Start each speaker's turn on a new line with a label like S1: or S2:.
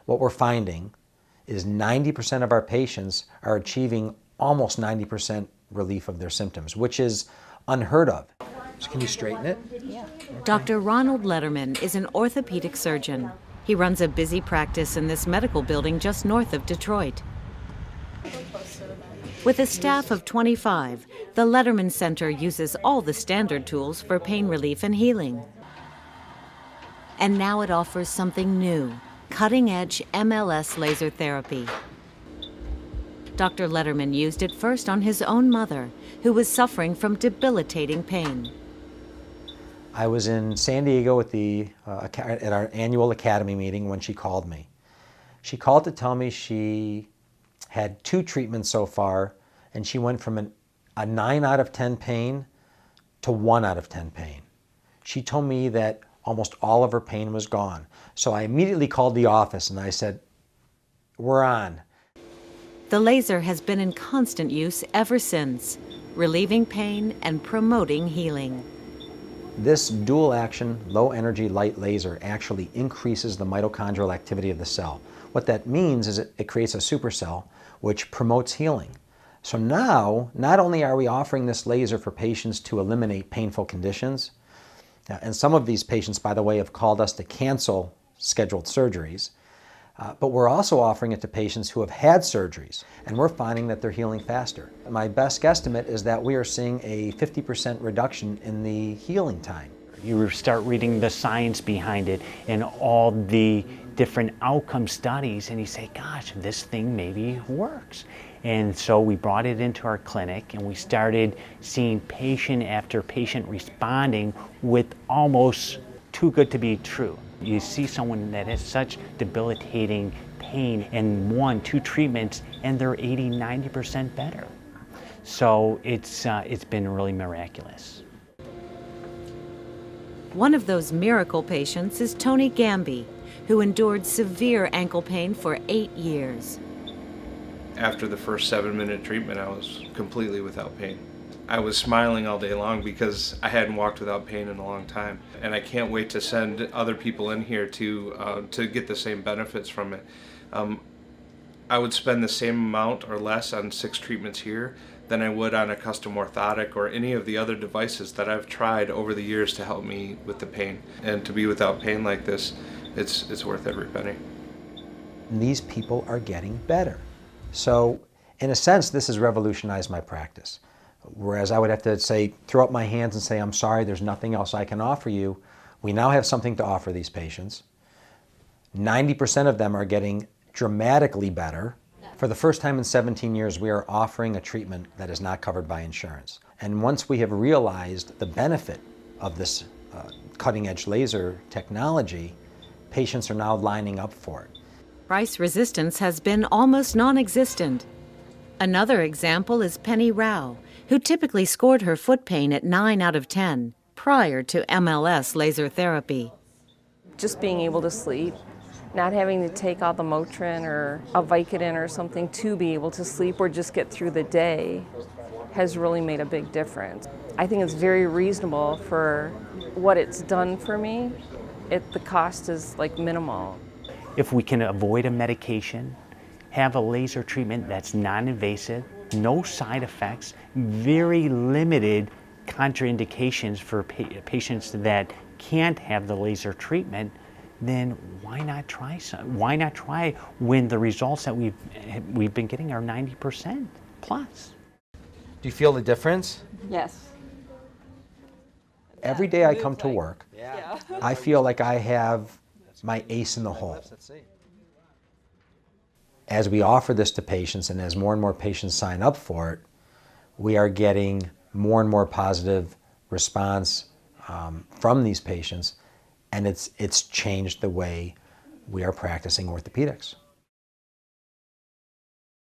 S1: what we're finding is 90% of our patients are achieving almost 90% relief of their symptoms, which is unheard of. So can you straighten it?
S2: Yeah.
S1: Okay.
S2: Dr. Ronald Letterman is an orthopedic surgeon. He runs a busy practice in this medical building just north of Detroit. With a staff of 25, the Letterman Center uses all the standard tools for pain relief and healing. And now it offers something new, cutting-edge MLS laser therapy. Dr. Letterman used it first on his own mother, who was suffering from debilitating pain.
S1: I was in San Diego at our annual academy meeting when she called me. She called to tell me she had 2 treatments so far, and she went from a 9 out of 10 pain to 1 out of 10 pain. She told me that almost all of her pain was gone. So I immediately called the office and I said, "We're on."
S2: The laser has been in constant use ever since, relieving pain and promoting healing.
S1: This dual action, low energy light laser actually increases the mitochondrial activity of the cell. What that means is it creates a supercell which promotes healing. So now, not only are we offering this laser for patients to eliminate painful conditions, and some of these patients, by the way, have called us to cancel scheduled surgeries, but we're also offering it to patients who have had surgeries, and we're finding that they're healing faster. My best guesstimate is that we are seeing a 50% reduction in the healing time.
S3: You start reading the science behind it and all the different outcome studies, and you say, gosh, this thing maybe works. And so we brought it into our clinic and we started seeing patient after patient responding with almost too good to be true. You see someone that has such debilitating pain and 1, 2 treatments and they're 80, 90% better. So it's been really miraculous.
S2: One of those miracle patients is Tony Gamby, who endured severe ankle pain for 8 years.
S4: After the first 7-minute treatment, I was completely without pain. I was smiling all day long because I hadn't walked without pain in a long time. And I can't wait to send other people in here to get the same benefits from it. I would spend the same amount or less on 6 treatments here than I would on a custom orthotic or any of the other devices that I've tried over the years to help me with the pain. And to be without pain like this, it's worth every penny.
S1: These people are getting better. So in a sense, this has revolutionized my practice. Whereas I would have to say, throw up my hands and say, I'm sorry, there's nothing else I can offer you. We now have something to offer these patients. 90% of them are getting dramatically better. For the first time in 17 years, we are offering a treatment that is not covered by insurance. And once we have realized the benefit of this cutting-edge laser technology, patients are now lining up for it.
S2: Price resistance has been almost non-existent. Another example is Penny Rao, who typically scored her foot pain at 9 out of 10 prior to MLS laser therapy.
S5: Just being able to sleep, not having to take all the Motrin or a Vicodin or something to be able to sleep or just get through the day has really made a big difference. I think it's very reasonable for what it's done for me. The cost is like minimal.
S3: If we can avoid a medication, have a laser treatment that's non-invasive, no side effects, very limited contraindications for patients that can't have the laser treatment, then why not try some? Why not try when the results that we've been getting are 90% plus?
S1: Do you feel the difference?
S5: Yes.
S1: Every day I come to work, I feel like I have my ace in the hole. As we offer this to patients and as more and more patients sign up for it, we are getting more and more positive response from these patients, and it's changed the way we are practicing orthopedics.